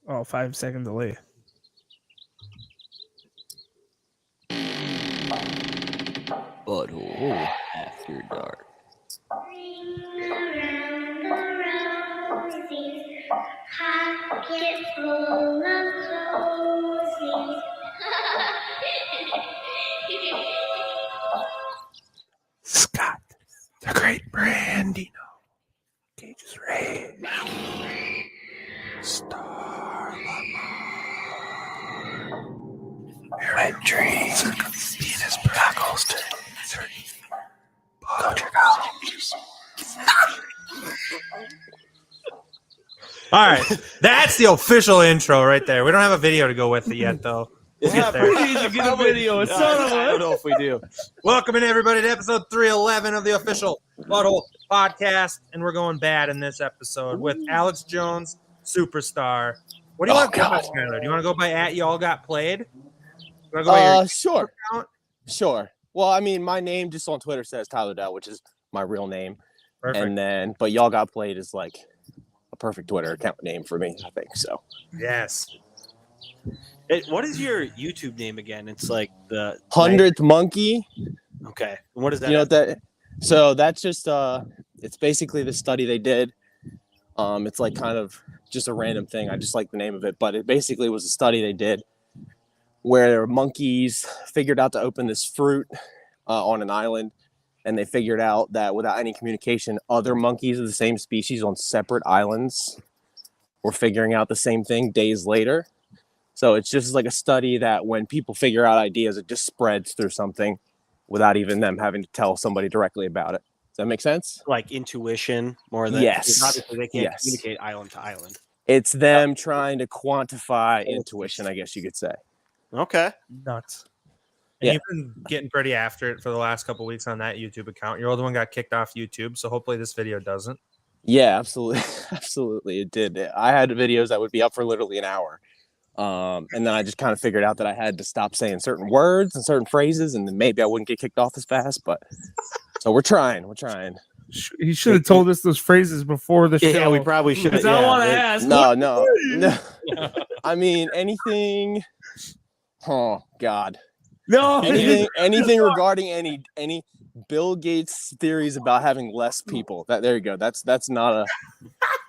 Oh, 5-second delay. Butthole after dark. Pocket full of posies. Scott, the great Brandino. Cage's Rage. Star Lamar. Red dreams. Penis Brockles. Go check out. All right, that's the official intro right there. We don't have a video to go with it yet, though. We'll get there. We need to get a video. It's I don't know if we do. Welcome in, everybody, to episode 311 of the official Butthole Podcast. And we're going bad in this episode with Alex Jones, Superstar. What do you want to go by, Skyler? Do you want to go by @YallGotPlayed? Sure. Sure. Well, I mean, my name just on Twitter says Tyler Dell, which is my real name. Perfect. And then, but Y'all Got Played is like a perfect Twitter account name for me, I think. So, Yes. What is your YouTube name again? It's like the 100th Monkey. Okay. And what is that? You know what that? So that's just it's basically the study they did. It's like kind of just a random thing. I just like the name of it, but it basically was a study they did where monkeys figured out to open this fruit on an island, and they figured out that without any communication, other monkeys of the same species on separate islands were figuring out the same thing days later. So it's just like a study that when people figure out ideas, it just spreads through something without even them having to tell somebody directly about it. Does that make sense? like intuition more than Yes. Obviously, they can't Yes. communicate island to island. It's them trying to quantify intuition, I guess you could say. Okay. Nuts. And you've been getting pretty after it for the last couple weeks on that YouTube account. Your old one got kicked off YouTube, so hopefully this video doesn't. Yeah, absolutely. Absolutely. It did. I had videos that would be up for literally an hour. And then I just kind of figured out that I had to stop saying certain words and certain phrases, and then maybe I wouldn't get kicked off as fast. But so we're trying. He should have told us those phrases before the show. Yeah, we probably should. Because I want to ask. No. I mean, anything. Oh God. No. Anything regarding any Bill Gates theories about having less people. There you go. That's not a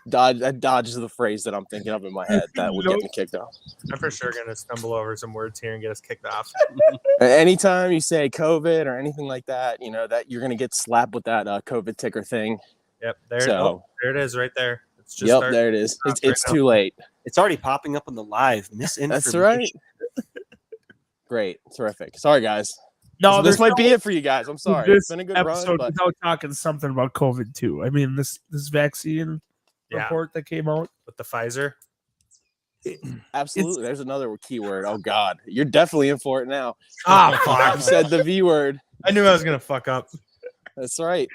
dodge. That dodges the phrase that I'm thinking of in my head that would get me kicked off. I'm for sure gonna stumble over some words here and get us kicked off. Anytime you say COVID or anything like that, you know that you're gonna get slapped with that COVID ticker thing. Yep, there it is, right there. It's just there it is. It's too late. It's already popping up on the live. Misinformation. That's right. Great, terrific. Sorry, guys. No, this might be it for you guys. I'm sorry. It's been a good episode run, but without talking something about COVID too. I mean, this vaccine report that came out with the Pfizer. Absolutely. There's another keyword. Oh God, you're definitely in for it now. Ah, fuck. You said the V word. I knew I was gonna fuck up. That's right.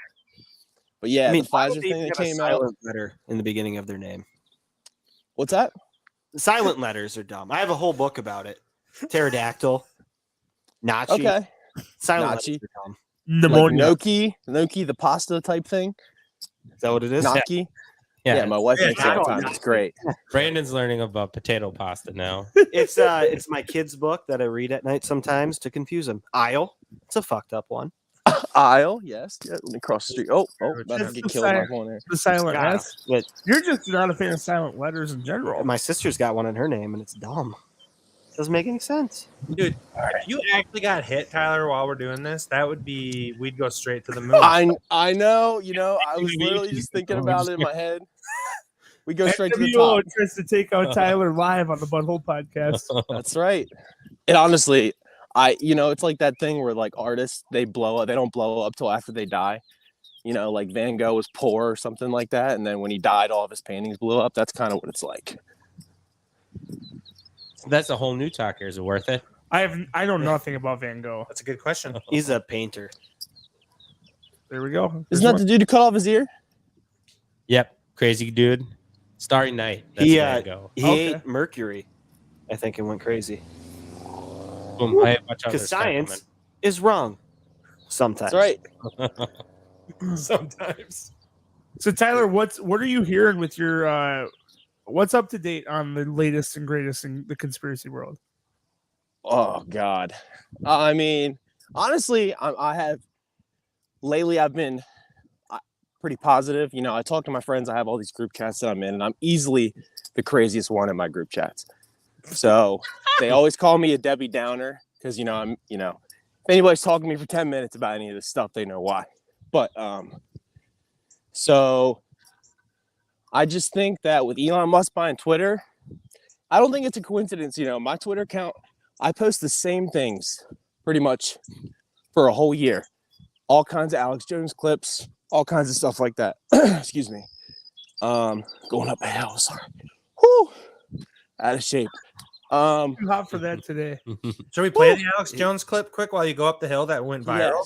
But yeah, the Pfizer thing that came out. Silent letter in the beginning of their name. What's that? Silent letters are dumb. I have a whole book about it. Pterodactyl, Nachi. Okay. Silent Nachi. letters are dumb. Pneumonia. Like Gnocchi, the pasta type thing. Is that what it is? Gnocchi. Yeah, my wife makes it all the time. It's great. Brandon's learning about potato pasta now. It's my kid's book that I read at night sometimes to confuse him. Isle. It's a fucked up one. Isle, yes. Yeah, across the street. Oh, about to get killed by one there. The silent S. But You're just not a fan of silent letters in general. my sister's got one in her name, and it's dumb. Doesn't make any sense. Dude, if you actually got hit, Tyler, while we're doing this, that would be, we'd go straight to the moon. I know, I was literally just thinking about it in my head. We go straight to the NWO top. tries to take out Tyler live on the Butthole Podcast. That's right. And honestly, it's like that thing where like artists, they blow up, they don't blow up till after they die. Like Van Gogh was poor or something like that, and then when he died, all of his paintings blew up. That's kind of what it's like. That's a whole new talk here. Is it worth it? I know nothing about Van Gogh. That's a good question. He's a painter. There we go. Isn't that the dude who cut off his ear? Yep. Crazy dude. Starry Night. That's He where I go. ate mercury, I think, and went crazy. Boom. I have much other Because stuff science is wrong sometimes. That's right. Sometimes. So Tyler, what are you hearing with your What's up to date on the latest and greatest in the conspiracy world? Oh God. I mean, honestly, I have lately. I've been pretty positive. You know, I talk to my friends. I have all these group chats that I'm in, and I'm easily the craziest one in my group chats. So they always call me a Debbie Downer because I'm if anybody's talking to me for 10 minutes about any of this stuff, they know why. But so I just think that with Elon Musk buying Twitter, I don't think it's a coincidence. My Twitter account, I post the same things pretty much for a whole year. All kinds of Alex Jones clips, all kinds of stuff like that. Excuse me. Going up a hill, sorry. Whew. Out of shape. Too hot for that today. Should we play the Alex Jones clip quick while you go up the hill that went viral?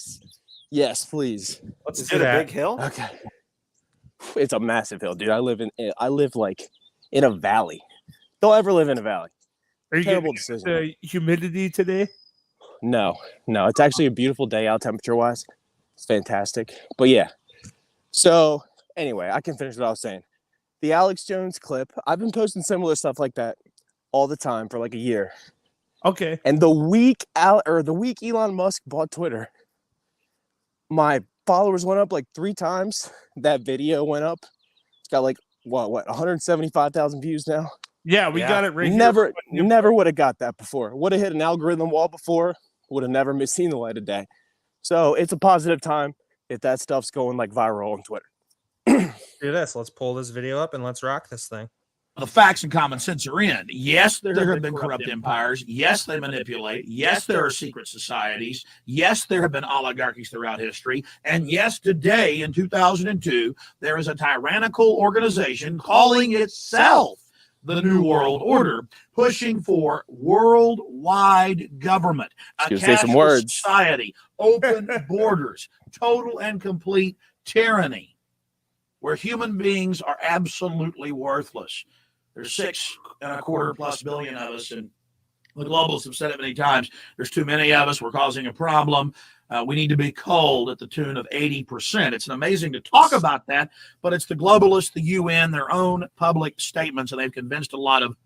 Yes, please. Let's Is do it a that. big hill? Okay. It's a massive hill, dude. I live like in a valley. Don't ever live in a valley. Are you Terrible getting decision. the humidity today? No, it's actually a beautiful day out temperature wise. It's fantastic. But yeah. So anyway, I can finish what I was saying. The Alex Jones clip, I've been posting similar stuff like that all the time for like a year. Okay. And the week Elon Musk bought Twitter, my followers went up like 3 times. That video went up. It's got like what 175,000 views now. Yeah, we got it right Never here. would have got that before. Would have hit an algorithm wall before. Would have never seen the light of day. So it's a positive time if that stuff's going like viral on Twitter. Do this. Let's pull this video up and let's rock this thing. The facts and common sense are in. Yes, there have been corrupt empires. Yes, they manipulate. Yes, there are secret societies. Yes, there have been oligarchies throughout history. And yes, today in 2002, there is a tyrannical organization calling itself the New World Order, pushing for worldwide government, a cashless society, open borders, total and complete tyranny, where human beings are absolutely worthless. There's 6.25+ billion of us, and the globalists have said it many times. There's too many of us. We're causing a problem. We need to be culled at the tune of 80%. It's amazing to talk about that, but it's the globalists, the UN, their own public statements, and they've convinced a lot of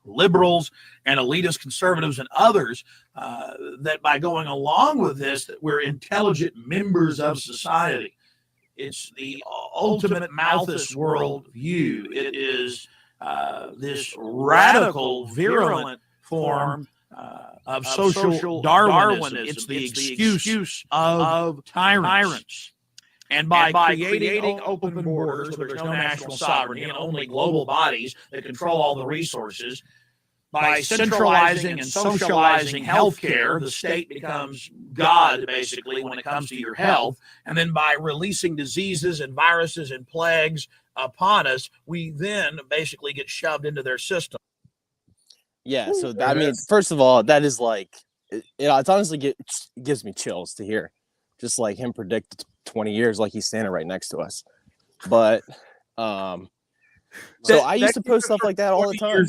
liberals and elitist conservatives and others that by going along with this, that we're intelligent members of society. It's the ultimate Malthus worldview. It is this radical, virulent form of social Darwinism. It's the excuse of tyrants. And by creating open borders where there's no national sovereignty and only global bodies that control all the resources, by centralizing and socializing healthcare, the state becomes God, basically, when it comes to your health. And then by releasing diseases and viruses and plagues upon us, we then basically get shoved into their system. Yeah, so I mean, first of all, that is like, it's honestly gives me chills to hear, just like him predict 20 years like he's standing right next to us. But so I used to post stuff like that all the time.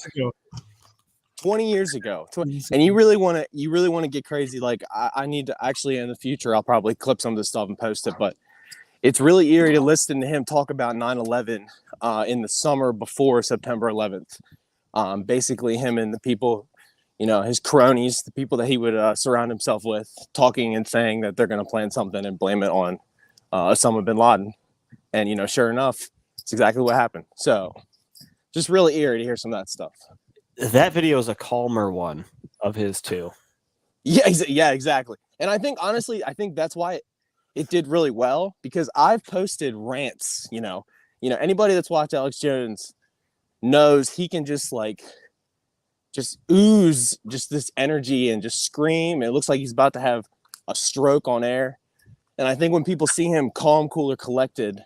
20 years ago. And you really want to get crazy. Like I need to actually, in the future, I'll probably clip some of this stuff and post it, but it's really eerie to listen to him talk about 9/11 in the summer before September 11th. Basically him and the people, his cronies, the people that he would surround himself with, talking and saying that they're going to plan something and blame it on Osama bin Laden. And, sure enough, it's exactly what happened. So just really eerie to hear some of that stuff. That video is a calmer one of his too. Yeah, exactly. And I think, honestly, that's why it did really well, because I've posted rants, anybody that's watched Alex Jones knows he can just ooze just this energy and just scream. It looks like he's about to have a stroke on air. And I think when people see him calm, cool, or collected,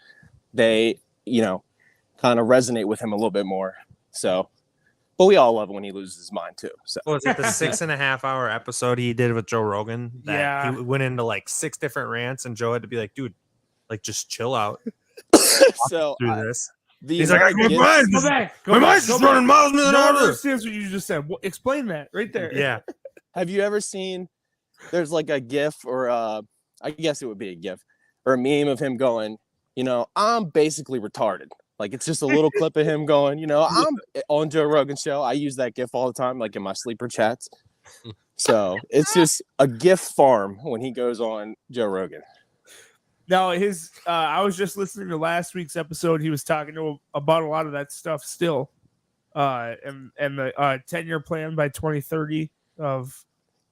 they, kind of resonate with him a little bit more. So, but we all love it when he loses his mind too. So Was it the 6.5 hour episode he did with Joe Rogan? He went into like 6 different rants, and Joe had to be like, dude, like just chill out. So Do this. He's like, my mind's just running miles an No one hour. understands what you just said. Explain that right there. Yeah. Have you ever seen, there's like a GIF or I guess it would be a GIF or a meme of him going, I'm basically retarded. Like it's just a little clip of him going, I'm on Joe Rogan's show. I use that GIF all the time, like in my sleeper chats. So it's just a GIF farm when he goes on Joe Rogan. Now I was just listening to last week's episode. He was talking about a lot of that stuff still, and the 10-year plan by 2030 of,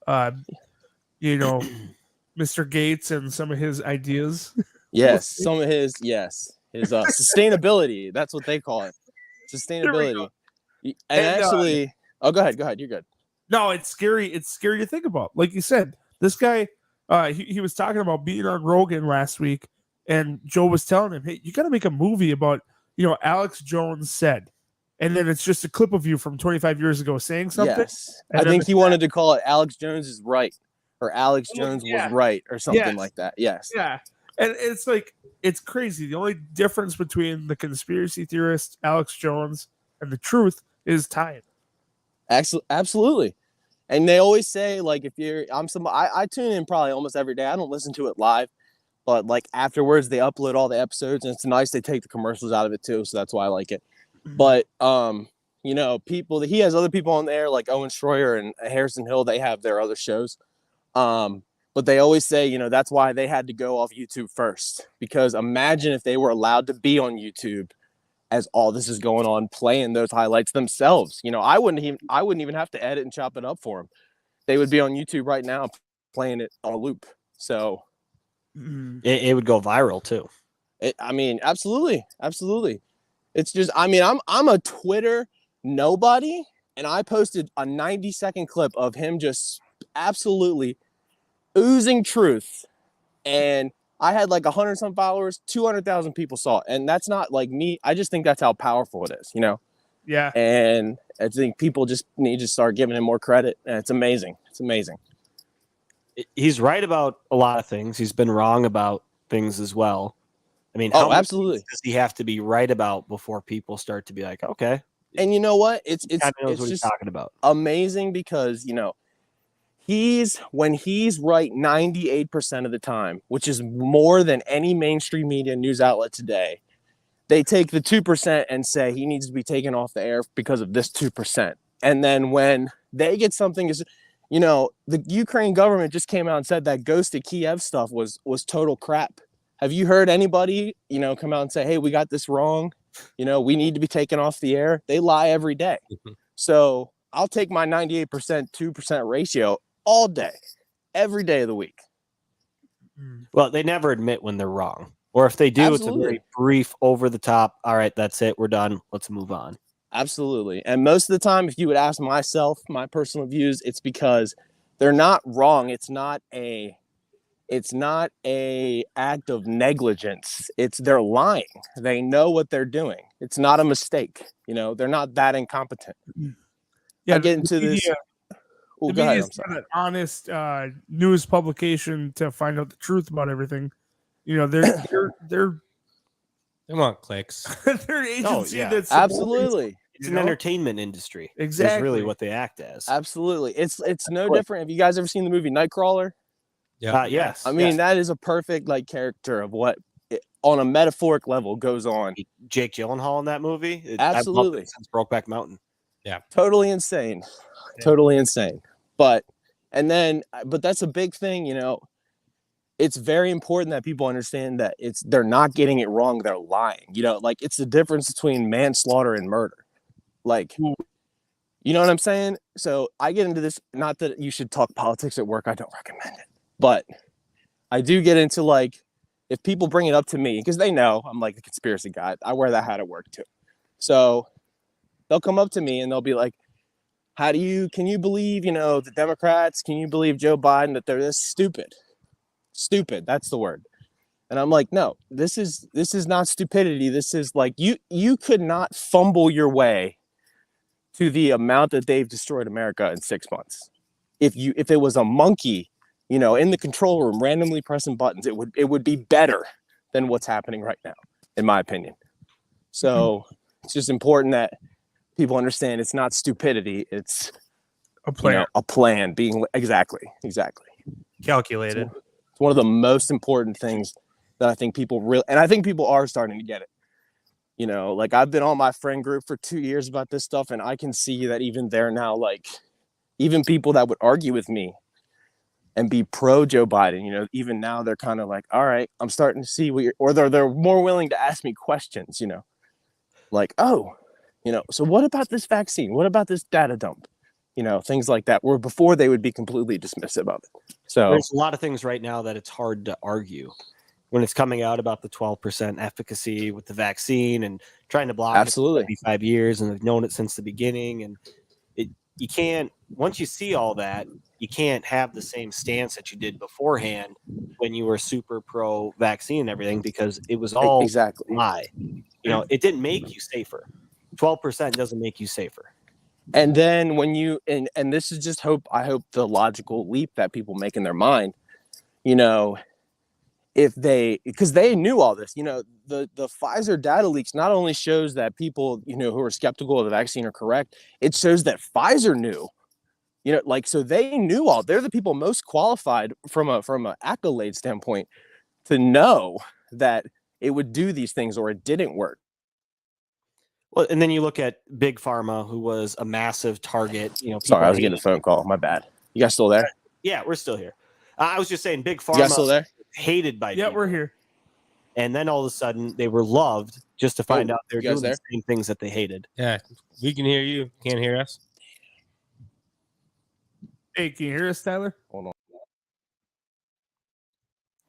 Mr. Gates and some of his ideas. Yes, some of his sustainability. That's what they call it, sustainability. And actually, go ahead. You're good. No, it's scary. It's scary to think about. Like you said, this guy. He was talking about being on Rogan last week, and Joe was telling him, "Hey, you got to make a movie about, Alex Jones said," and then it's just a clip of you from 25 years ago saying something. Yes, I think he wanted to call it "Alex Jones is right" or "Alex Jones was right" or something like that. Yes. Yeah, and it's like it's crazy. The only difference between the conspiracy theorist Alex Jones and the truth is time. Absolutely. And they always say, like, I tune in probably almost every day. I don't listen to it live, but like afterwards they upload all the episodes, and it's nice they take the commercials out of it too. So that's why I like it. But he has other people on there like Owen Schroyer and Harrison Hill. They have their other shows. But they always say, that's why they had to go off YouTube first, because imagine if they were allowed to be on YouTube as all this is going on, playing those highlights themselves. I wouldn't even have to edit and chop it up for them. They would be on YouTube right now playing it on a loop. So it would go viral too. Absolutely. It's just, I'm a Twitter nobody, and I posted a 90-second clip of him just absolutely oozing truth, and I had like 100-some followers, 200,000 people saw it. And that's not like me. I just think that's how powerful it is, Yeah. And I think people just need to start giving him more credit. And it's amazing. It's amazing. He's right about a lot of things. He's been wrong about things as well. I mean, how absolutely. much does he have to be right about before people start to be like, okay. And you know what? It's what just he's talking about. Amazing because, when he's right 98% of the time, which is more than any mainstream media news outlet today, they take the 2% and say he needs to be taken off the air because of this 2%. And then when they get something, the Ukraine government just came out and said that ghosted Kiev stuff was total crap. Have you heard anybody, come out and say, hey, we got this wrong? We need to be taken off the air. They lie every day. So I'll take my 98%, 2% ratio all day, every day of the week. Well, they never admit when they're wrong. Or if they do, Absolutely. It's a very brief, over the top, all right, that's it, we're done, let's move on. Absolutely. And most of the time, if you would ask myself, my personal views, it's because they're not wrong. It's not a act of negligence. They're lying. They know what they're doing. It's not a mistake. They're not that incompetent. Yeah, I get into this. The media is not an honest news publication to find out the truth about everything. They're They want clicks. they're an agency yeah. that's Absolutely. It's an entertainment industry. Exactly. Is really what they act as. Absolutely. It's no different. Have you guys ever seen the movie Nightcrawler? Yeah. Yes. I mean, that is a perfect character of what on a metaphoric level goes on. Jake Gyllenhaal in that movie. Absolutely. I've loved it since Brokeback Mountain. Totally insane. Totally insane. But that's a big thing, it's very important that people understand that they're not getting it wrong, they're lying. It's the difference between manslaughter and murder. You know what I'm saying? So I get into this, not that you should talk politics at work, I don't recommend it. But I do get into if people bring it up to me, because they know I'm like a conspiracy guy. I wear that hat at work too. So they'll come up to me and they'll be like, can you believe, the Democrats, can you believe Joe Biden, that they're this stupid? Stupid, that's the word. And I'm like, no, this is not stupidity. This is you could not fumble your way to the amount that they've destroyed America in 6 months. If it was a monkey, in the control room randomly pressing buttons, it would be better than what's happening right now, in my opinion. So it's just important that people understand it's not stupidity, it's a plan. A plan being exactly Calculated. It's one of the most important things that I think people and I think people are starting to get it. You know, like I've been on my friend group for 2 years about this stuff, and I can see that even they're now like, even people that would argue with me and be pro Joe Biden, you know, even now they're kind of like, all right, I'm starting to see what you're, or they're more willing to ask me questions, you know, like, oh, you know, so what about this vaccine? What about this data dump? You know, things like that, where before they would be completely dismissive of it. So There's a lot of things right now that it's hard to argue when it's coming out about the 12% efficacy with the vaccine and trying to block absolutely it for 75 years, and they've known it since the beginning. And you can't, once you see all that, you can't have the same stance that you did beforehand when you were super pro vaccine and everything, because it was all exactly a lie. You know, it didn't make you safer. 12% doesn't make you safer. And then when you and this is just I hope the logical leap that people make in their mind, you know, if because they knew all this, you know, the Pfizer data leaks not only shows that people, you know, who are skeptical of the vaccine are correct, it shows that Pfizer knew, you know, like, so they knew they're the people most qualified from a accolade standpoint to know that it would do these things or it didn't work. Well, and then you look at Big Pharma, who was a massive target. You know, Sorry, I was getting a phone call. My bad. You guys still there? Yeah, we're still here. I was just saying, Big Pharma. You guys still there? Hated by Yeah, people. we're here. And then all of a sudden they were loved just to find out they're doing the same things that they hated. Yeah, we can hear you. Can't hear us. Hey, can you hear us, Tyler? Hold on.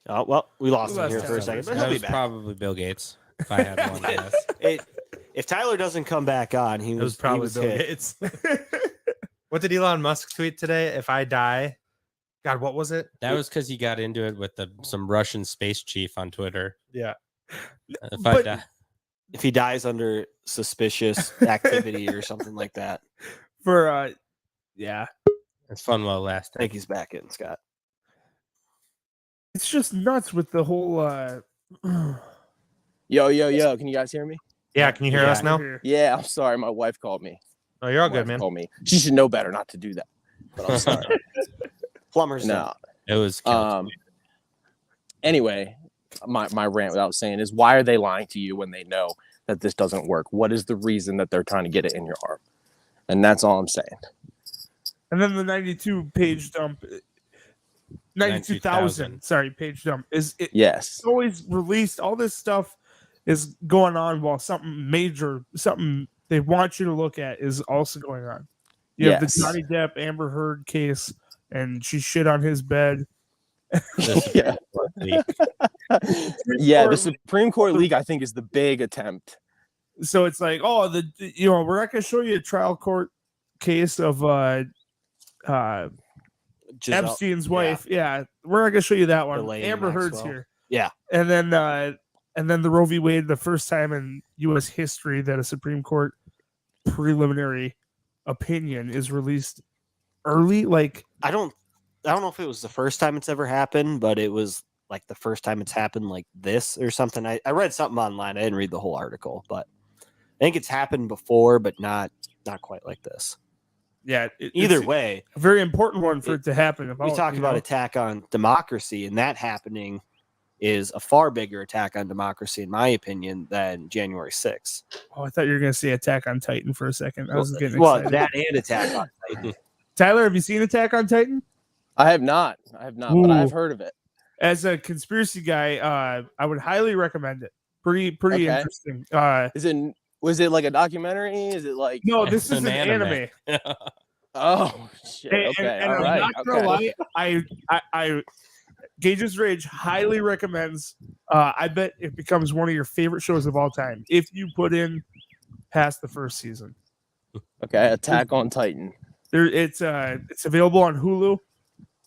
Oh, well, we lost him here Tyler. for a second, but That he'll be was back. probably Bill Gates. If I had one guess, If Tyler doesn't come back on, it was probably Bill hit. Gates. What did Elon Musk tweet today? If I die, God, what was it? That was because he got into it with some Russian space chief on Twitter. Yeah. If he dies under suspicious activity or something like that. Yeah. It's fun while it lasts. I think he's back in, Scott. It's just nuts with the whole Yo, can you guys hear me? Yeah, can you hear us now? Yeah, I'm sorry, my wife called me. Oh, you're all My good, wife man. called me. She should know better not to do that. But I'm sorry. Plumbers. No. It was. Anyway, my rant without saying is, why are they lying to you when they know that this doesn't work? What is the reason that they're trying to get it in your arm? And that's all I'm saying. And then the 92-page dump, 92,000, sorry, page dump is it? Yes. It's always released. All this stuff is going on while something major, something they want you to look at, is also going on. You have the Johnny Depp Amber Heard case, and she shit on his bed. Yeah. Yeah, the Supreme Court leak, I think, is the big attempt. So it's like, we're not going to show you a trial court case of Epstein's wife. Yeah, we're not going to show you that one. Elaine Amber Heard's Maxwell. here. Yeah. And then the Roe v. Wade, the first time in U.S. history that a Supreme Court preliminary opinion is released early. Like, I don't know if it was the first time it's ever happened, but it was like the first time it's happened like this or something. I read something online. I didn't read the whole article, but I think it's happened before, but not quite like this. Yeah. Either way, a very important one for it to happen. We talk about attack on democracy, and that happening is a far bigger attack on democracy, in my opinion, than January 6th. Oh, I thought you were going to say Attack on Titan for a second. I was getting excited. That and Attack on Titan. Tyler, have you seen Attack on Titan? I have not, but I've heard of it. As a conspiracy guy, I would highly recommend it. Pretty interesting. Was it like a documentary? Is it like no? This is an anime. Oh shit! Okay, and all I'm right. not gonna lie. I Gage's Rage highly recommends. I bet it becomes one of your favorite shows of all time if you put in past the first season. Okay, Attack on Titan. It's available on Hulu.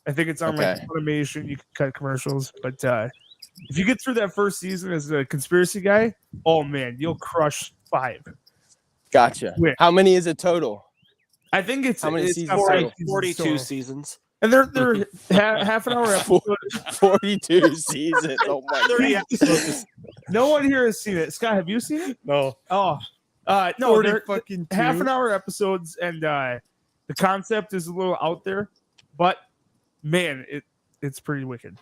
I think it's on like Okay. Funimation. You can cut commercials, but if you get through that first season as a conspiracy guy, oh man, you'll crush 5. Gotcha. Quick. How many is it total? I think it's How many it's seasons got total? 42 seasons. and they're half an hour episodes. 42 seasons. Oh my 30 god. episodes. No one here has seen it. Scott, have you seen it? No. Oh, no, they're fucking half an hour episodes, and the concept is a little out there, but man, it's pretty wicked.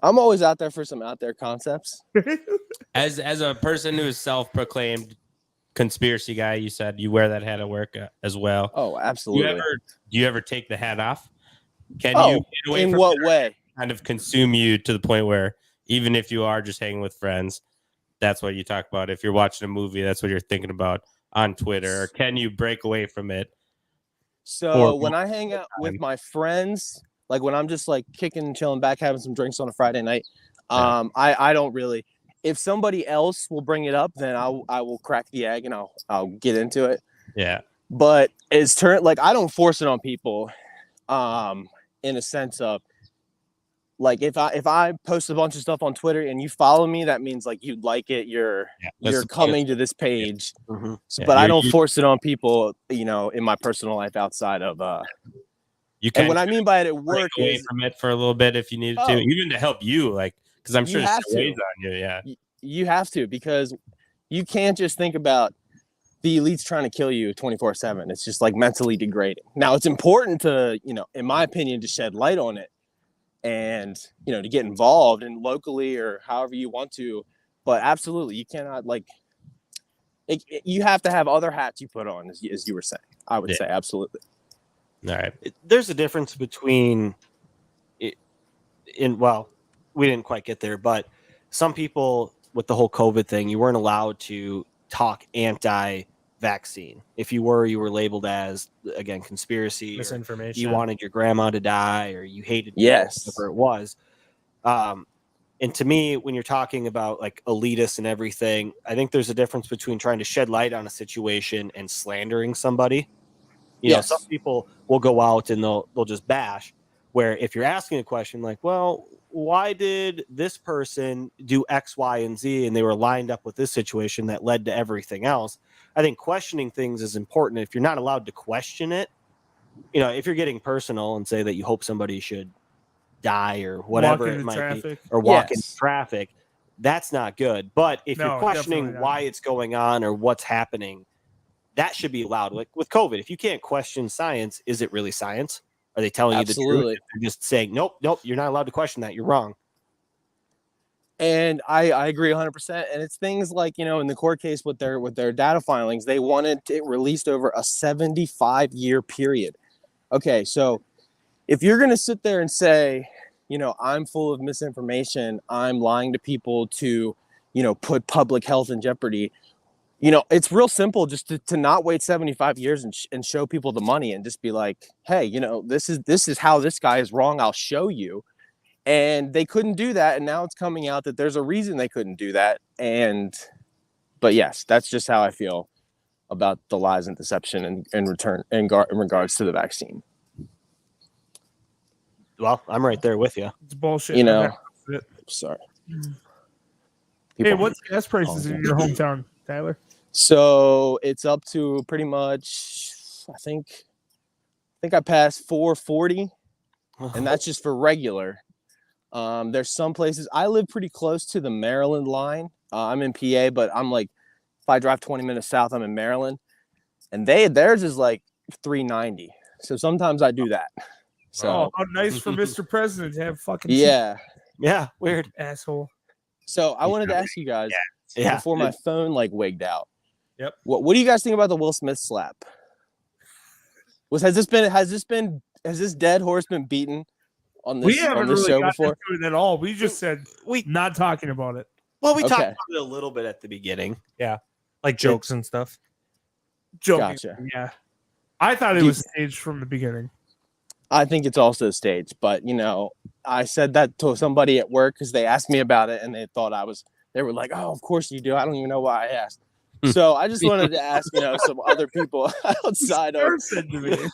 I'm always out there for some out there concepts. As a person who is self-proclaimed conspiracy guy, you said you wear that hat at work as well. Oh, absolutely. Do you ever take the hat off? Can Oh, you get away in from what it, or way? kind of consume you to the point where even if you are just hanging with friends, that's what you talk about. If you're watching a movie, that's what you're thinking about on Twitter. Or can you break away from it? So when I hang out with my friends, like when I'm just like kicking and chilling back, having some drinks on a Friday night, I don't really. If somebody else will bring it up, then I will crack the egg and I'll get into it. Yeah. But it's like I don't force it on people, in a sense of like if I post a bunch of stuff on Twitter and you follow me, that means like you like it. You're coming to this page. Mhm. So, Yeah, but I don't force it on people, in my personal life outside of You and can what I mean by it at break work away is from it for a little bit if you needed to, even to help you, like because I'm You sure it have still weighs to. on you. Yeah. You have to, because you can't just think about the elites trying to kill you 24/7. It's just like mentally degrading. Now it's important to, in my opinion, to shed light on it and, to get involved and locally or however you want to. But absolutely, you cannot you have to have other hats you put on, as you were saying. I would say absolutely. All right. There's a difference between well, we didn't quite get there, but some people with the whole COVID thing, you weren't allowed to talk anti-vaccine. If you were labeled as, again, conspiracy, Misinformation. you wanted your grandma to die, or you hated Yes. whatever it was. And to me, when you're talking about like elitists and everything, I think there's a difference between trying to shed light on a situation and slandering somebody. You know, some people will go out and they'll just bash. Where if you're asking a question like, well, why did this person do X, Y, and Z, and they were lined up with this situation that led to everything else? I think questioning things is important. If you're not allowed to question it, if you're getting personal and say that you hope somebody should die or whatever it might be, or walk in traffic, that's not good. But if you're questioning why it's going on or what's happening, that should be allowed. Like with COVID, if you can't question science, is it really science? Are they telling you the truth? They're just saying, nope, you're not allowed to question that. You're wrong. And I agree 100%. And it's things like, in the court case with their data filings, they wanted it released over a 75-year period. Okay, so if you're going to sit there and say, I'm full of misinformation, I'm lying to people to, put public health in jeopardy, it's real simple just to not wait 75 years and show people the money and just be like, hey, this is how this guy is wrong. I'll show you. And they couldn't do that. And now it's coming out that there's a reason they couldn't do that. But yes, that's just how I feel about the lies and deception in regards to the vaccine. Well, I'm right there with you. It's bullshit. Sorry. Hey, what's gas prices in your hometown, Tyler? So it's up to pretty much, I think I passed 440, and that's just for regular. There's some places. I live pretty close to the Maryland line. I'm in PA, but I'm like, if I drive 20 minutes south, I'm in Maryland, and theirs is like 390. So sometimes I do that. So how nice for Mr. President to have fucking weird asshole. So I wanted to ask you guys before my phone wigged out. Yep. What do you guys think about the Will Smith slap? Has this dead horse been beaten on this, we haven't really show gotten before? into it at all. We just said not talking about it. Well, we talked about it a little bit at the beginning. Yeah, like jokes and stuff. Joking. Gotcha. Yeah, I thought it was staged from the beginning. I think it's also staged, but I said that to somebody at work because they asked me about it and they thought they were like, oh, of course you do. I don't even know why I asked. So I just wanted to ask, some other people outside of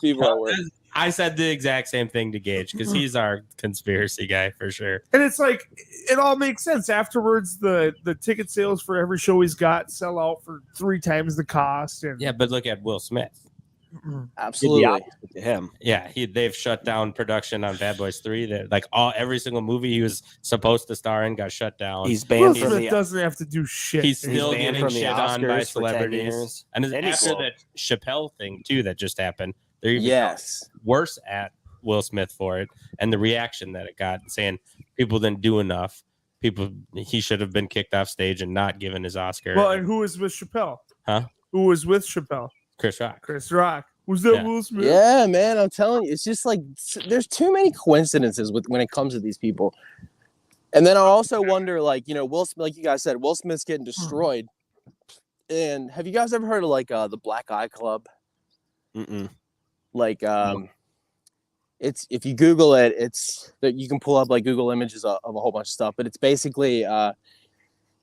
people at work. I said the exact same thing to Gage because he's our conspiracy guy for sure. And it's like, it all makes sense. Afterwards, the ticket sales for every show he's got sell out for 3 times the cost. And yeah, but look at Will Smith. Absolutely. To him. Yeah, they've shut down production on Bad Boys 3. That every single movie he was supposed to star in got shut down. He's banned. Will Smith doesn't have to do shit. He's still banned getting from the shit on by Oscars for 10 celebrities. years. And after that Chappelle thing too that just happened, they're even worse at Will Smith for it, and the reaction that it got, saying people didn't do enough. He should have been kicked off stage and not given his Oscar. Well, and who is with Chappelle? Huh? who was with Chappelle? Chris Rock. Chris Rock. Was that Yeah. Will Smith? Yeah, man, I'm telling you, it's just like there's too many coincidences when it comes to these people. And then I also wonder, like, Will Smith, like you guys said, Will Smith's getting destroyed. And have you guys ever heard of like the Black Eye Club? Mm-mm. Like, it's if you Google it, it's that you can pull up like Google images of a whole bunch of stuff. But it's basically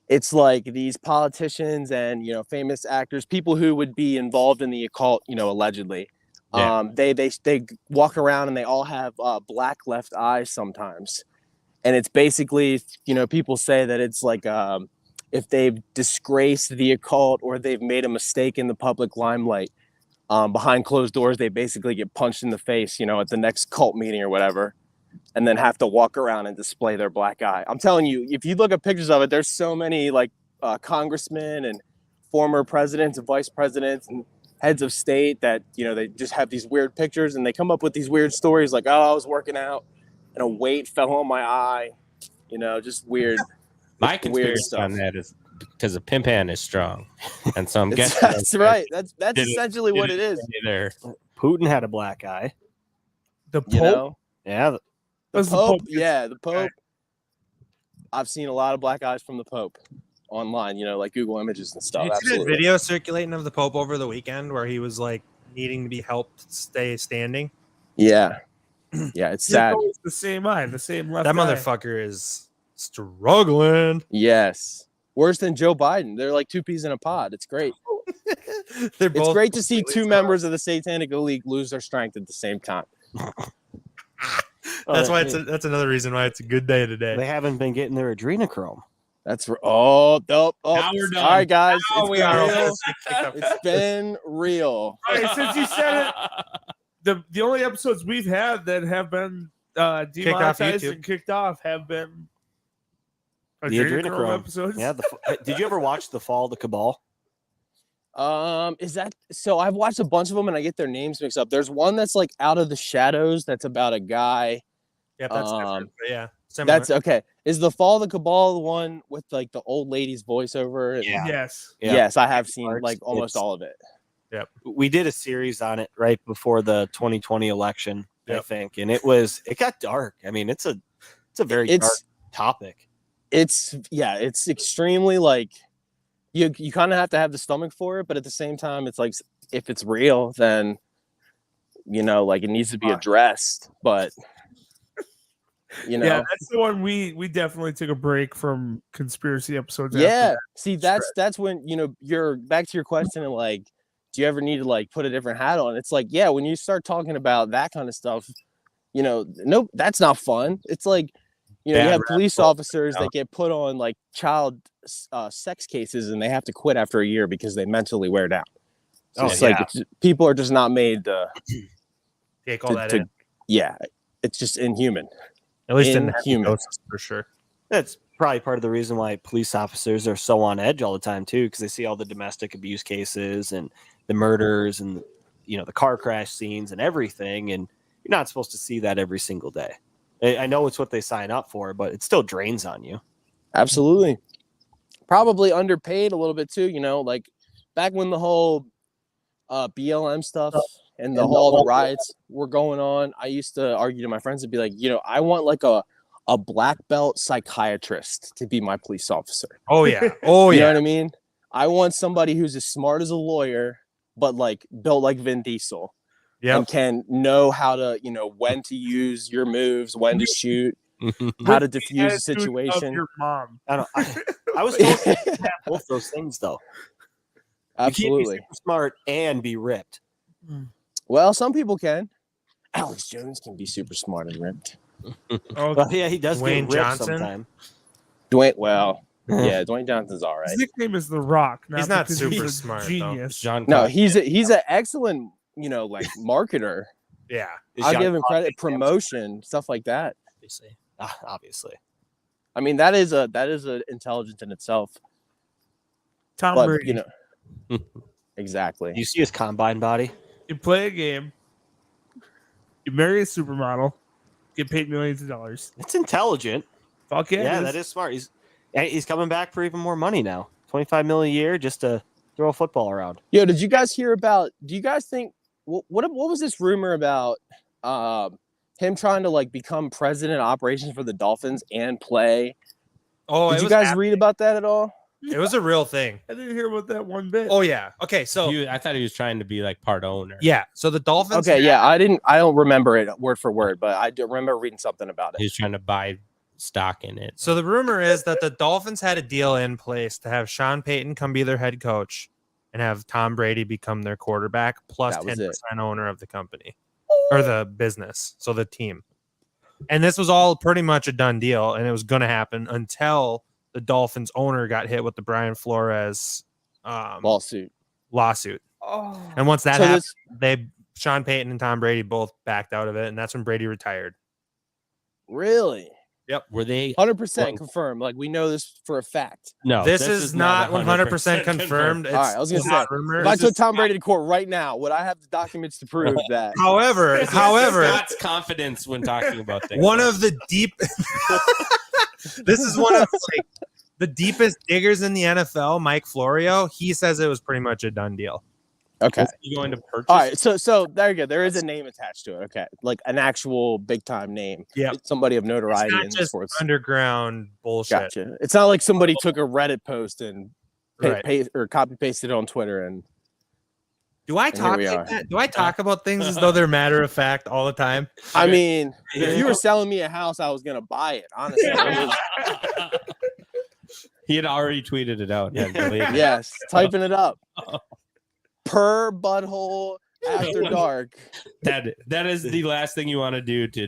it's like these politicians and famous actors, people who would be involved in the occult, allegedly. Yeah. They walk around and they all have black left eyes sometimes, and it's basically people say that it's like if they've disgraced the occult or they've made a mistake in the public limelight, behind closed doors, they basically get punched in the face, at the next cult meeting or whatever, and then have to walk around and display their black eye. I'm telling you, if you look at pictures of it, there's so many like congressmen and former presidents and vice presidents and heads of state that, they just have these weird pictures and they come up with these weird stories like, oh, I was working out and a weight fell on my eye, just weird. My weird conspiracy stuff. on that is because a pimp hand is strong. And so I'm guessing That's right. That's essentially what it is. Either. Putin had a black eye. The Pope. You know? Yeah. The Does the Pope, Pope- yeah, the Pope. I've seen a lot of black eyes from the Pope online, like Google Images and stuff. Did you see that Absolutely. video circulating of the Pope over the weekend where he was like needing to be helped stay standing? Yeah. Yeah, it's sad. It's always the same eye, the same left That eye. motherfucker is struggling. Yes. Worse than Joe Biden. They're like two peas in a pod. It's great. They're It's both great to see completely two members of the Satanic Elite lose their strength at the same time. That's why that's another reason why it's a good day today. They haven't been getting their adrenochrome. That's nope. Now we're done. All right, guys. Oh, It's we been are real. all It's been real. All right, since you said it, the only episodes we've had that have been demonetized YouTube. and kicked off have been The adrenochrome adrenochrome episodes. Yeah. Did you ever watch The Fall of the Cabal? Is that so? I've watched a bunch of them and I get their names mixed up. There's one that's like Out of the Shadows. That's about a guy. Yep, that's different. But yeah, similar. That's okay. Is the Fall of the Cabal the one with like the old lady's voiceover? Yeah. Yes. Yeah. Yes, I have seen Parts. like almost It's- all of it. We did a series on it right before the 2020 election, I Yep. think, and it got dark. I mean, it's a very dark topic. It's extremely like you kind of have to have the stomach for it, but at the same time, it's like if it's real, then like it needs to be addressed. But Yeah, that's the one we definitely took a break from conspiracy episodes. after yeah. that. See, that's when you're back to your question and like, do you ever need to like put a different hat on? It's like, yeah, when you start talking about that kind of stuff, nope, that's not fun. It's like, you Bad have rap police culture, officers that get put on like child sex cases and they have to quit after a year because they mentally wear down. So it's like people are just not made to take all that in. yeah, it's just inhuman. At least in inhuman. doses, for sure. That's probably part of the reason why police officers are so on edge all the time too, because they see all the domestic abuse cases and the murders and the car crash scenes and everything, and you're not supposed to see that every single day. I know it's what they sign up for, but it still drains on you. Absolutely. Probably underpaid a little bit too, like back when the whole BLM stuff and all the riots were going on, I used to argue to my friends and be like, I want like a black belt psychiatrist to be my police officer. Oh yeah. Oh You know yeah. what I mean? I want somebody who's as smart as a lawyer, but like built like Vin Diesel. Yeah. And can know how to, when to use your moves, when to shoot, how to diffuse a Attitude of situation. Your mom. I was told to have both those things though. Absolutely. You can't be super smart and be ripped. Well, some people can. Alex Jones can be super smart and ripped. Oh, Well, yeah, he does Dwayne get ripped Johnson? sometime. Dwayne Johnson's all right. his nickname is The Rock. He's not because super a smart, though. Genius. John No, Cox. he's an excellent, like marketer. Yeah. Is I'll John give him Cox credit, example? promotion, stuff like that. Obviously. I mean, that is a intelligence in itself. Tom But Brady. exactly. You see his combine body? You play a game. You marry a supermodel. Get paid millions of dollars. It's intelligent. Fuck yeah. Yeah, it that is. is smart. He's coming back for even more money now. $25 million a year just to throw a football around. Yo, did you guys hear about? Do you guys think what was this rumor about? Him trying to like become president of operations for the Dolphins and play. Oh, Did you guys read about that at all? It was a real thing. I didn't hear about that one bit. Oh yeah. Okay, so I thought he was trying to be like part owner. yeah, so the Dolphins. Okay, yeah, I don't remember it word for word, but I do remember reading something about it. He was trying to buy stock in it. So the rumor is that the Dolphins had a deal in place to have Sean Payton come be their head coach and have Tom Brady become their quarterback plus That was 10% it. owner of the company or the business, so the team. And this was all pretty much a done deal, and it was going to happen until the Dolphins owner got hit with the Brian Flores Lawsuit. Oh. And once that So happened, Sean Payton and Tom Brady both backed out of it, and that's when Brady retired. Really? Were they 100% confirmed. Like we know this for a fact. No, This is not 100% confirmed. It's All right, I was gonna a say, hot rumor. If I took Tom Brady to court right now, would I have the documents to prove that? However, Scott's confidence when talking about things. one of the deep this is one of like the deepest diggers in the NFL, Mike Florio. He says it was pretty much a done deal. Okay. You going to purchase? All right, so there you go. There is a name attached to it. Okay, like an actual big time name. Yeah, somebody of it's notoriety not in just sports. underground bullshit. Gotcha. It's not like somebody took a Reddit post and Right. or copy pasted it on Twitter and. Do I And here talk we like are. that? Do I talk about things as though they're matter of fact all the time? I mean, if you were selling me a house, I was gonna buy it. Honestly. He had already tweeted it out. Yeah, believe me. Yes, typing it up. Per butthole after dark. That is the last thing you want to do to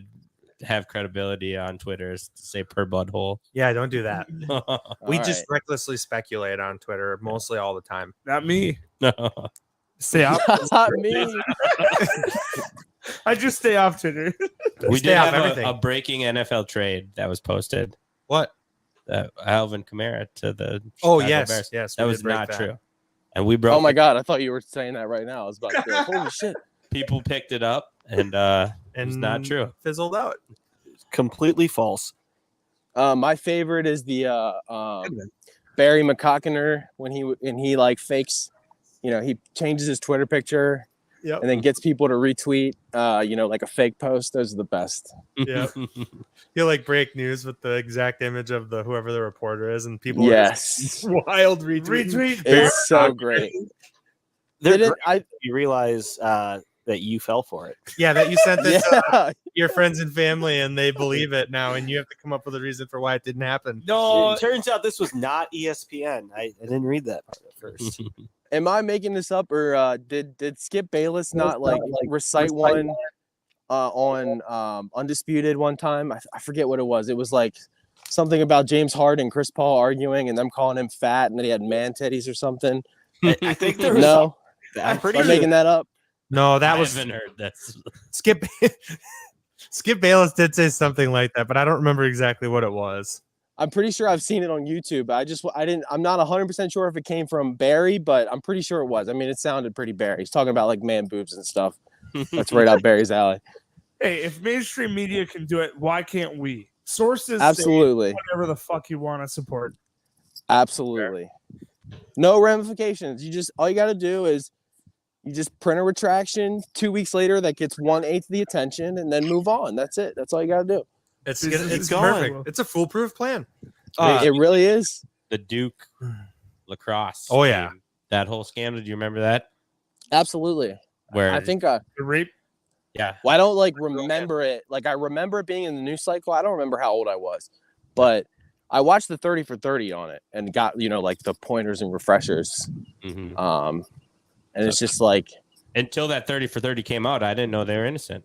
have credibility on Twitter is to say per butthole. Yeah, don't do that. We All just right. recklessly speculate on Twitter mostly all the time. Not me. No. Stay off. Not me. I just stay off Twitter. We Stay did off have everything. a breaking NFL trade that was posted. What? Alvin Kamara to the Oh Chicago yes, Bears. yes. That we was did break not that. true. And we broke Oh my god, I thought you were saying that right now. I was about to go, holy shit. people picked it up and it's not true. Fizzled out. Completely false. My favorite is the Barry McCockiner when he like fakes, he changes his Twitter picture Yep. and then gets people to retweet like a fake post. Those are the best. Yeah. He'll like break news with the exact image of whoever the reporter is, and people are Yes. just wild retweet. It's so great. You realize that you fell for it. Yeah, that you sent it to Yeah. your friends and family, and they believe it now, and you have to come up with a reason for why it didn't happen. No, It turns out this was not ESPN. I didn't read that part at first. Am I making this up, or did Skip Bayless not like recite one on Undisputed one time? I forget what it was. It was like something about James Harden and Chris Paul arguing, and them calling him fat, and then he had man titties or something. I think there was No, I'm pretty am I sure making that up? No, that I was haven't heard this. Skip. Skip Bayless did say something like that, but I don't remember exactly what it was. I'm pretty sure I've seen it on YouTube. I'm not 100% sure if it came from Barry, but I'm pretty sure it was. I mean, it sounded pretty Barry. He's talking about like man boobs and stuff. That's right up Barry's alley. hey, if mainstream media can do it, why can't we? Sources say Absolutely. whatever the fuck you want to support. Absolutely. No ramifications. All you got to do is you just print a retraction 2 weeks later that gets 1/8 the attention and then move on. That's it. That's all you got to do. It's It's perfect. going. It's a foolproof plan. It really is. The Duke lacrosse. Oh, yeah. team, that whole scandal. Do you remember that? Absolutely. Where I think The rape. yeah. well, I don't remember it. Like I remember it being in the news cycle. I don't remember how old I was, but I watched the 30 for 30 on it and got like the pointers and refreshers. Mhm. And it's just like Until that 30 for 30 came out, I didn't know they were innocent.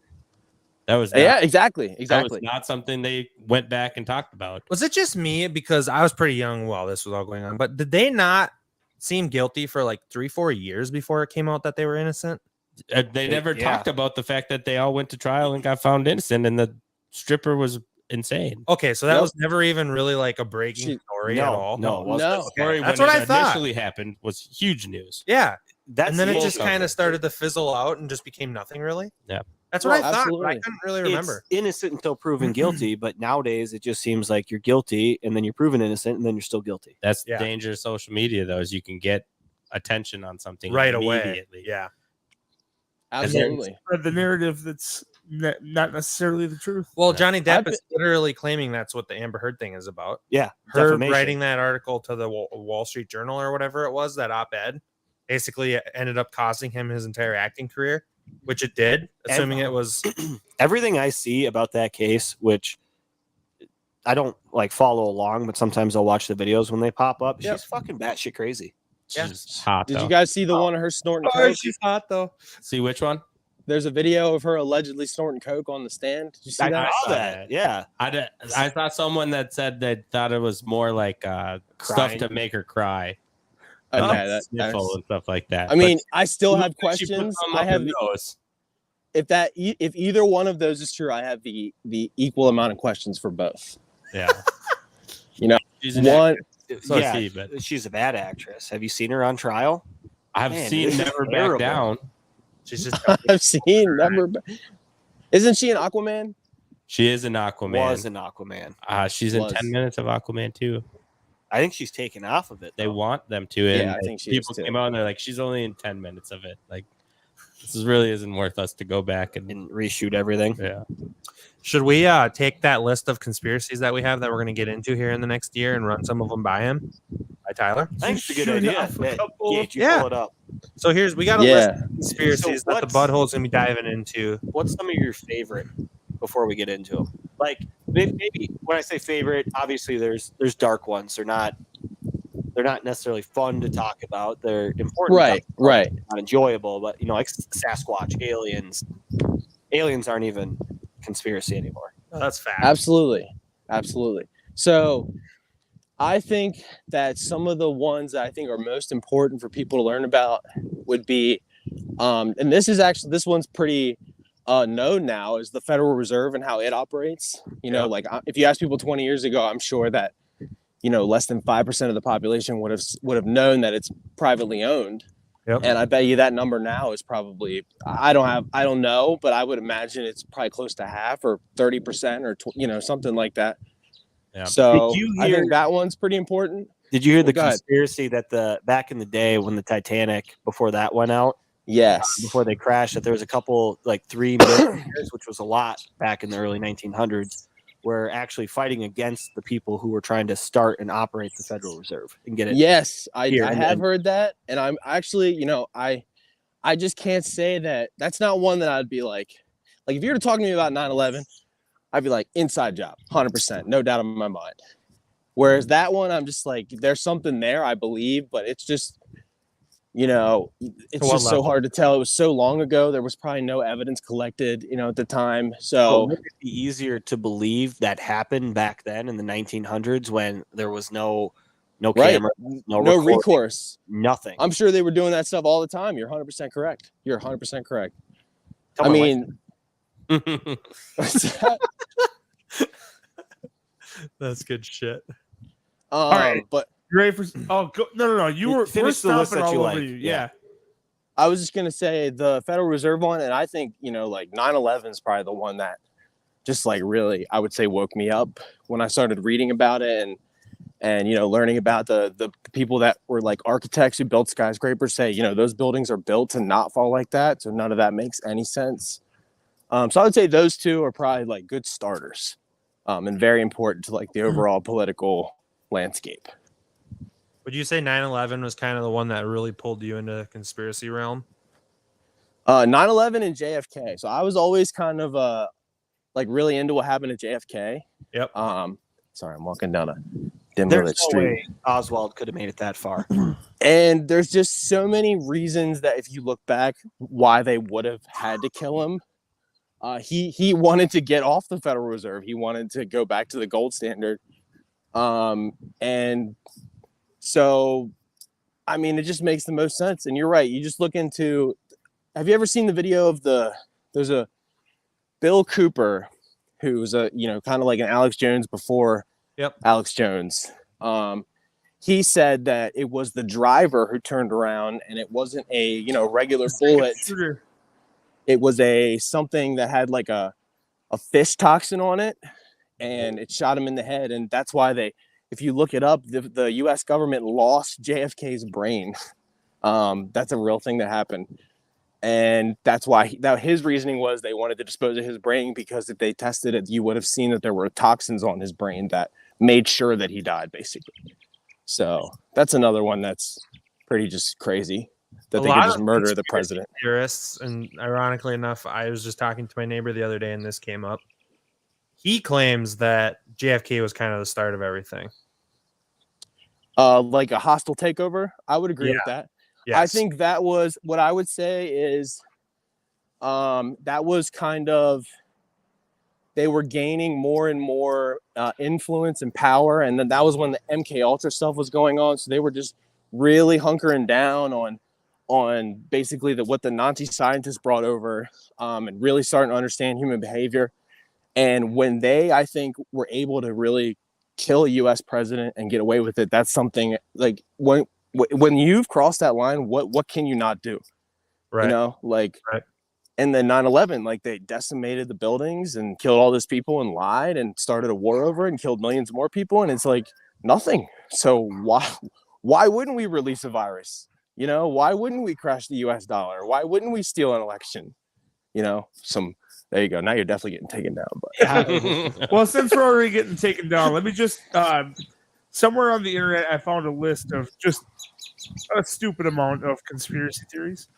That was yeah, exactly. That was not something they went back and talked about. Was it just me because I was pretty young while this was all going on? But did they not seem guilty for like 3-4 years before it came out that they were innocent? They never talked about the fact that they all went to trial and got found innocent, and the stripper was insane. Okay, so that Nope. was never even really like a breaking story at all. No, it wasn't. No. The story That's when what it I thought. initially happened was huge news. Yeah, That's and then it the just issue. kind of started to fizzle out and just became nothing really. Yeah. That's what Well, I thought. But I absolutely. couldn't really remember. It's innocent until proven guilty, but nowadays it just seems like you're guilty and then you're proven innocent and then you're still guilty. That's Yeah. the danger of social media, though, is you can get attention on something right away. immediately. Yeah. Absolutely. Spread the narrative that's not necessarily the truth. Well, Johnny Depp I've is literally claiming that's what the Amber Heard thing is about. Yeah, Her defamation. writing that article to the Wall Street Journal or whatever it was, that op-ed, basically ended up costing him his entire acting career, which it did, assuming it was. Everything I see about that case, which I don't like follow along, but sometimes I'll watch the videos when they pop up. Yep. She's fucking batshit crazy. Yeah. She's hot. Did though. you guys see the one of her snorting Oh, coke? she's hot though. see which one? There's a video of her allegedly snorting coke on the stand. Did you see I that? saw that. Yeah. I saw someone that said they thought it was more like stuff Crying. to make her cry. Okay, Like that's. sniffle and stuff like that. I mean, But I still she have put thumb questions. up I have her nose. if either one of those is true, I have the equal amount of questions for both. Yeah. You know, She's an one. So yeah, is he, but she's a bad actress. Have you seen her on trial? I've Man, seen this is Never Back terrible. Down. She's just. I've seen never. Isn't she an Aquaman? She is an Aquaman. Was an Aquaman. She's in Was. 10 minutes of Aquaman too. I think she's taken off of it. They though. want them to. And Yeah, I think she is, people too. came out and they're like, she's only in 10 minutes of it. Like, this really isn't worth us to go back and reshoot everything. yeah. Should we take that list of conspiracies that we have that we're going to get into here in the next year and run some of them by him? By Tyler. I think it's a good Shoot idea. off a Yeah, couple. Gage, you Yeah. pull it up. So we got a list Yeah. of conspiracies So that the butthole's going to be diving into. What's some of your favorite before we get into them? Like maybe when I say favorite, obviously there's dark ones. They're not necessarily fun to talk about. They're important. to Right. talk about, Right. Not enjoyable, but like Sasquatch, aliens. Aliens aren't even conspiracy anymore. Oh, that's fact. Absolutely. So I think that some of the ones that I think are most important for people to learn about would be, and this one's pretty known now, is the Federal Reserve and how it operates. You know, like if you ask people 20 years ago, I'm sure that, less than 5% of the population would have known that it's privately owned. Yep. And I bet you that number now is probably, I don't know, but I would imagine it's probably close to half or 30% or, something like that. Yeah. So Did you I hear- think that one's pretty important. Did you hear the Go ahead. conspiracy that back in the day when the Titanic, before that went out, Yes. before they crashed, that there was a couple, like 3 millionaires, which was a lot back in the early 1900s, were actually fighting against the people who were trying to start and operate the Federal Reserve and get it. Yes, I here, have and then- heard that, and I'm actually, I just can't say that. That's not one that I'd be like if you were to talk to me about 9/11, I'd be like, inside job, 100%, no doubt in my mind. Whereas that one, I'm just like, there's something there, I believe, but it's just, it's what just so level? hard to tell. It was so long ago. There was probably no evidence collected, at the time. So Would it be easier to believe that happened back then in the 1900s when there was no right, camera, no recording, recourse. nothing? I'm sure they were doing that stuff all the time. You're 100% correct. You're 100% correct. Tell I my wife mean, That's good shit. right. but You ready for? Oh, no. You were Finish we're the list stomping that you all over like. you. Yeah. Yeah. I was just gonna say the Federal Reserve one, and I think 9/11 is probably the one that just like really, I would say, woke me up when I started reading about it and learning about the people that were like architects who built skyscrapers say those buildings are built to not fall like that, so none of that makes any sense. So I would say those two are probably like good starters, and very important to like the overall political landscape. Would you say 9/11 was kind of the one that really pulled you into the conspiracy realm? 9/11 and JFK. So I was always kind of like really into what happened at JFK. Yep. Sorry, I'm walking down a dim There's lit no street. way Oswald could have made it that far. And there's just so many reasons that if you look back, why they would have had to kill him. He wanted to get off the Federal Reserve. He wanted to go back to the gold standard. And so, I mean, it just makes the most sense. And you're right. You just look into, have you ever seen the video of there's a Bill Cooper, who's kind of like an Alex Jones before Alex Jones. He said that it was the driver who turned around and it wasn't a, regular bullet. It was something that had like a fish toxin on it, and it shot him in the head. And that's why if you look it up, the U.S. government lost JFK's brain That's a real thing that happened. And that's why his reasoning was they wanted to dispose of his brain, because if they tested it, you would have seen that there were toxins on his brain that made sure that he died, basically. So that's another one that's pretty just crazy, that they could just murder the president. Theorists, and ironically enough, I was just talking to my neighbor the other day and this came up. He claims that JFK was kind of the start of everything. Like a hostile takeover. I would agree with that. Yes. I think that was what I would say is that was kind of, they were gaining more and more influence and power. And then that was when the MK Ultra stuff was going on. So they were just really hunkering down on basically what the Nazi scientists brought over, and really starting to understand human behavior. And when they, I think, were able to really kill a U.S. president and get away with it, that's something like when you've crossed that line, what can you not do? Right. You know, like, right. And then 9/11, like they decimated the buildings and killed all those people and lied and started a war over it and killed millions more people. And it's like nothing. So why wouldn't we release a virus? You know, why wouldn't we crash the US dollar? Why wouldn't we steal an election? You know, there you go. Now you're definitely getting taken down. But Well, since we're already getting taken down, let me just somewhere on the internet I found a list of just a stupid amount of conspiracy theories.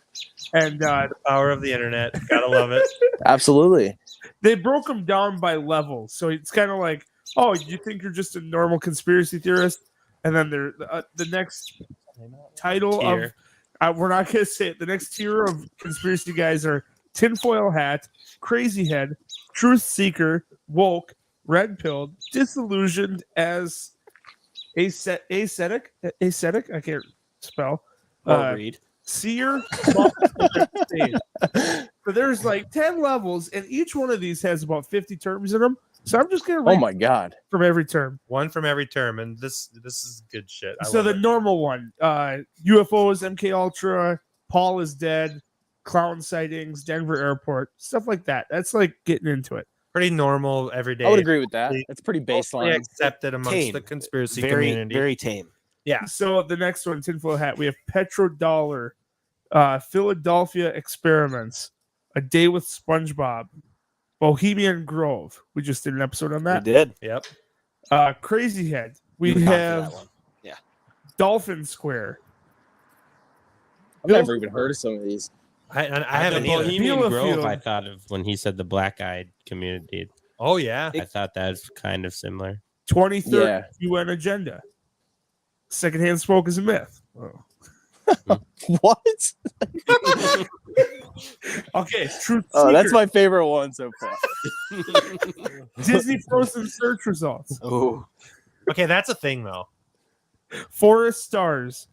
And the power of the internet. Gotta love it. Absolutely. They broke them down by levels. So it's kind of like, oh, you think you're just a normal conspiracy theorist? And then the next title tier. of, we're not going to say it, the next tier of conspiracy guys are tinfoil hat, crazy head, truth seeker, woke, red pilled, disillusioned as ascetic, I can't spell. Read. Seer. So there's like 10 levels, and each one of these has about 50 terms in them. So I'm just gonna read oh my god, from every term. One from every term, and this is good shit. So the normal one, UFOs, MK Ultra, Paul is dead, clown sightings, Denver airport, stuff like that. That's like getting into it. Pretty normal everyday. I would agree with that. It's pretty baseline. Accepted amongst Tame. the conspiracy Very, community. very tame. Yeah. So the next one, tinfoil hat, we have petrodollar, Philadelphia experiments, A Day with SpongeBob, Bohemian Grove. We just did an episode on We that. did. Yep. Crazy Head. We talked to that have one. Yeah. Dolphin Square. I've never even heard of some of these. I haven't The either. Bohemian Feel a Grove, feel. I thought of when he said the black-eyed community. Oh yeah. I thought that was kind of similar. 23rd Yeah. UN agenda. Secondhand smoke is a myth. Oh. What? Okay, truth. Oh, that's seeker. my favorite one so far. Disney Frozen search results. Oh. Okay, that's a thing though. Forest stars.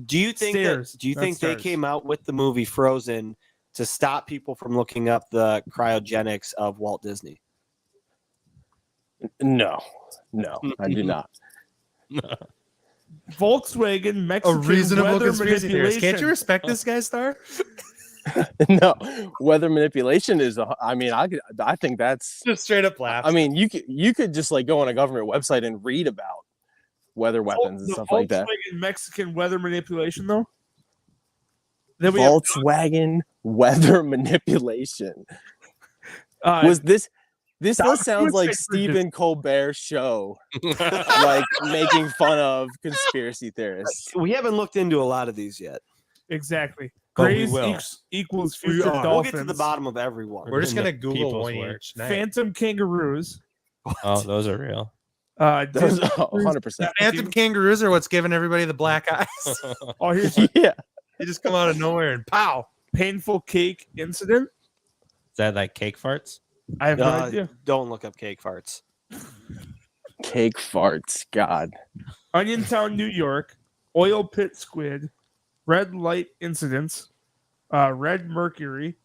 Do you think Stairs, they not stars. came out with the movie Frozen to stop people from looking up the cryogenics of Walt Disney? No, I do not. Volkswagen A Mexican reasonable weather conspiracy theorist. Can't you manipulation. respect this guy, Star? No, weather manipulation is. I think that's. Just straight up laugh. I mean, you could just like go on a government website and read about weather weapons and The stuff like that. Volkswagen Mexican weather manipulation, though. Then we have, Volkswagen weather manipulation. Was this list sounds like Stephen Colbert's show, like making fun of conspiracy theorists. We haven't looked into a lot of these yet. exactly. But we Grays will. equals future are. We'll dolphins. get to the bottom of everyone. We're just in the gonna Google people's one work. each. Night. Phantom kangaroos. Oh, those are real. Those Disney 100%. Phantom kangaroos are what's giving everybody the black eyes. Oh, here's Yeah. They just come out of nowhere and pow. painful cake incident. Is that like cake farts? I have no idea. Don't look up cake farts. Cake farts. God. Onion Town, New York. Oil pit squid. Red light incidents. Red mercury.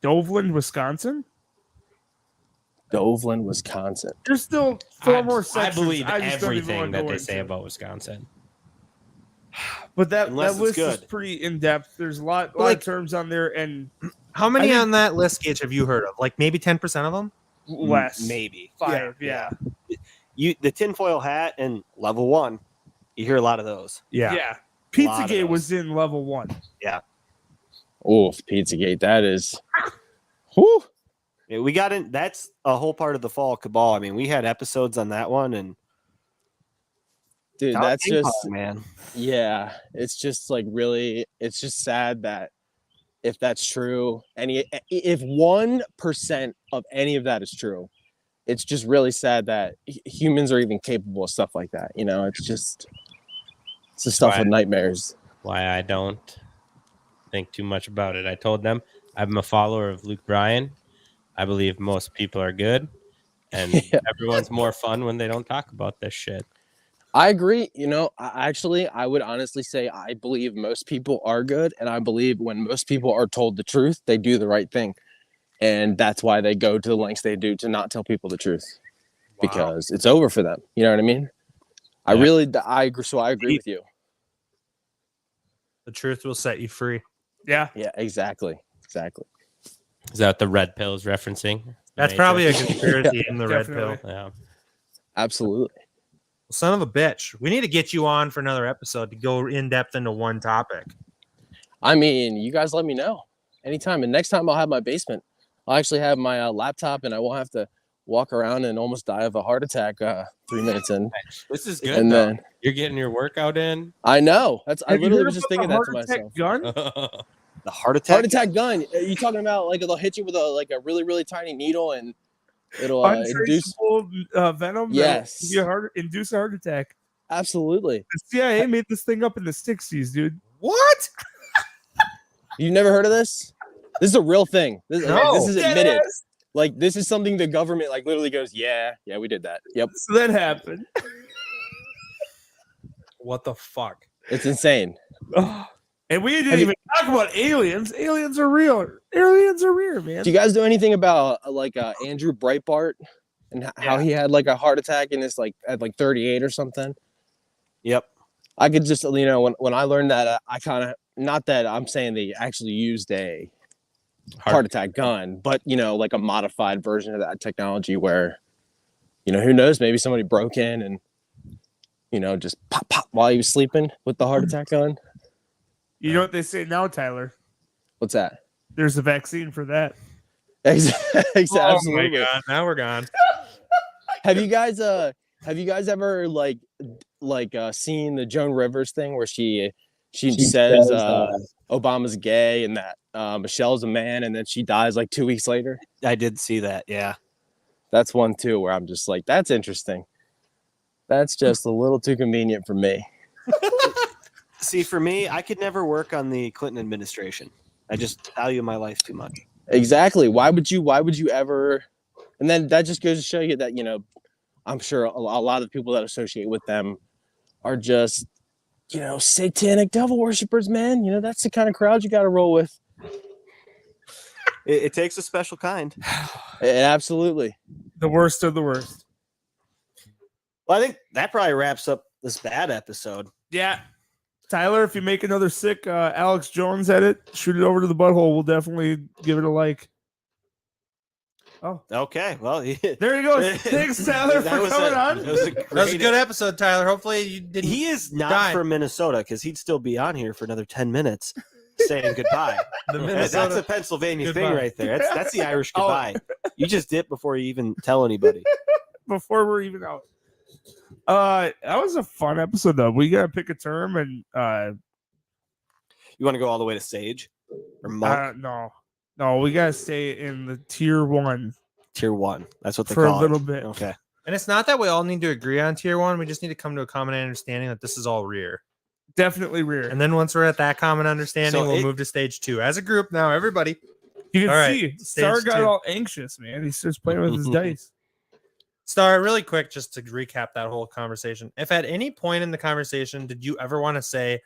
Doveland, Wisconsin. Doveland, Wisconsin. There's still four I- more I sections. believe I just don't even everything wanna that go they say into. about Wisconsin. But that Unless it's list is good. pretty in depth. There's a lot Like- of terms on there and How many I think- on that list, Gage, have you heard of? Like maybe 10% of them? less. Maybe. 5. Yeah. The tinfoil hat and level 1. You hear a lot of those. Yeah. Pizzagate was in level 1. Oh, Pizzagate. That is. Whew. Yeah, we got in. That's a whole part of the fall cabal. I mean, we had episodes on that one, and Dude, Dog that's ping just. pong, man. Yeah. It's just like really. It's just sad that if that's true, if 1% of any of that is true, it's just really sad that humans are even capable of stuff like that. You know, it's the stuff of nightmares. Why I don't think too much about it. I told them I'm a follower of Luke Bryan. I believe most people are good, and everyone's more fun when they don't talk about this shit. I agree. You know, I would honestly say I believe most people are good, and I believe when most people are told the truth, they do the right thing, and that's why they go to the lengths they do to not tell people the truth, because it's over for them. You know what I mean? Yeah. I agree. So I agree with you. The truth will set you free. Yeah. Yeah, exactly. Is that what the red pill is referencing? That's probably a conspiracy in the red pill. Definitely. Yeah. Absolutely. Son of a bitch. We need to get you on for another episode to go in depth into one topic. I mean, you guys let me know anytime. And next time I'll have my basement. I'll actually have my laptop, and I won't have to walk around and almost die of a heart attack 3 minutes in. This is good. And though. then You're getting your workout in. I know. I Have you literally heard was just about thinking the that to heart attack myself. Gun? The heart attack. Heart attack gun. Are you talking about like they'll hit you with a really, really tiny needle and it'll induce? Untraceable venom. Yes. Induce a heart attack. Absolutely. The CIA made this thing up in the 60s, dude. What? You've never heard of this? This is a real thing. This is Dead admitted. ass. Like this is something the government like literally goes, yeah, we did that. Yep. So that happened. What the fuck? It's insane. And we didn't even talk about aliens. Aliens are real. Aliens are real, man. Do you guys know anything about Andrew Breitbart and how he had like a heart attack in his like at like 38 or something? Yep. I could just when I learned that I kind of not that I'm saying they actually used a heart attack gun, but like a modified version of that technology where who knows, maybe somebody broke in and just pop while he was sleeping with the heart attack gun. You know what they say now, Tyler? What's that? There's a vaccine for that. Exactly. Oh my god! Now we're gone. Have you guys ever seen the Joan Rivers thing where she says Obama's gay and that Michelle's a man, and then she dies like 2 weeks later? I did see that. Yeah. That's one too where I'm just like, that's interesting. That's just a little too convenient for me. See, for me, I could never work on the Clinton administration. I just value my life too much. Exactly. Why would you ever? And then that just goes to show you that I'm sure a lot of people that associate with them are just satanic devil worshippers, man. That's the kind of crowd you got to roll with. It takes a special kind. Absolutely. The worst of the worst. Well, I think that probably wraps up this bad episode. Yeah. Tyler, if you make another sick Alex Jones edit, shoot it over to the butthole. We'll definitely give it a like. Oh, okay. Well, there you go. Thanks, Tyler, for coming on. That was a good episode, Tyler. Hopefully you didn't. He is not die. from Minnesota because he'd still be on here for another 10 minutes saying goodbye. That's a Pennsylvania thing right there. That's the Irish goodbye. You just dip before you even tell anybody. Before we're even out. That was a fun episode, though. We gotta pick a term, and you want to go all the way to sage or monk? No, we gotta stay in the tier 1. Tier 1. That's what they for call a little it. bit. Okay. And it's not that we all need to agree on tier 1. We just need to come to a common understanding that this is all rear. Definitely rear. And then once we're at that common understanding, So we'll move to stage 2 as a group. Now, everybody. You can All see right, Star stage got 2. all anxious, man. He's just playing with his dice. Star, really quick, just to recap that whole conversation. If at any point in the conversation did you ever want to say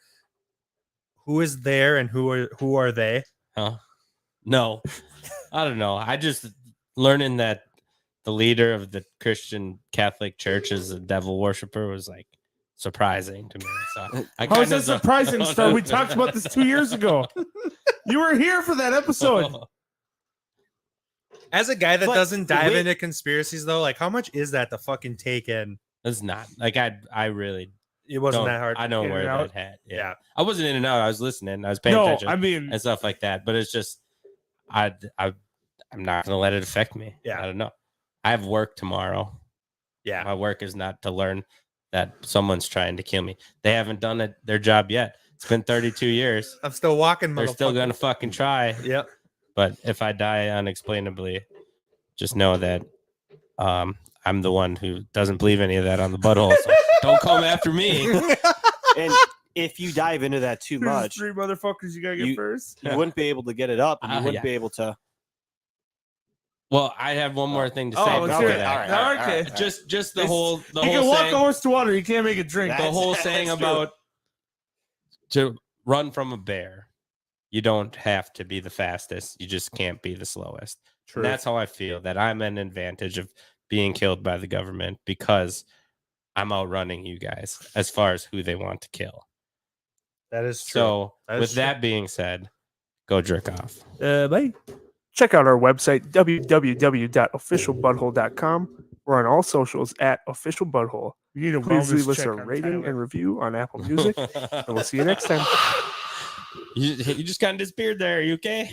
who is there and who are they? Huh? No, I don't know. I just learning that the leader of the Christian Catholic Church is a devil worshiper was like surprising to me. So How is that surprising, Star? We talked about this 2 years ago. You were here for that episode. As a guy that But doesn't dive into conspiracies, though, like how much is that to fucking take in? It's not like I really It wasn't Don't- that hard. I don't In wear and that out? hat. Yeah. Yeah. I wasn't in and out. I was listening. I was paying No, attention I mean, and stuff like that. But it's just, I'm not gonna let it affect me. Yeah. I don't know. I have work tomorrow. Yeah. My work is not to learn that someone's trying to kill me. They haven't done their job yet. It's been 32 years. I'm still walking. They're still motherfucker. gonna fucking try. Yep. But if I die unexplainably, just know that I'm the one who doesn't believe any of that on the butthole. So don't come after me. And if you dive into that too there's much, 3 motherfuckers you gotta get You- first. you wouldn't be able to get it up, and you wouldn't yeah. be able to. Well, I have one more thing to say Oh, let's before hear it. that. All right, okay. Just the It's- whole He can walk a horse to water. He can't make it drink. the whole That's saying true. about to run from a bear. You don't have to be the fastest. You just can't be the slowest. And that's how I feel, that I'm an advantage of being killed by the government because I'm outrunning you guys as far as who they want to kill. That is true. So That is with true. that being said, go jerk off. Bye. Check out our website, www.officialbutthole.com. We're on all socials at officialbutthole. You need a Please leave wellness us a check on rating Tyler. and review on Apple Music, and we'll see you next time. You just kind of disappeared there. Are you okay?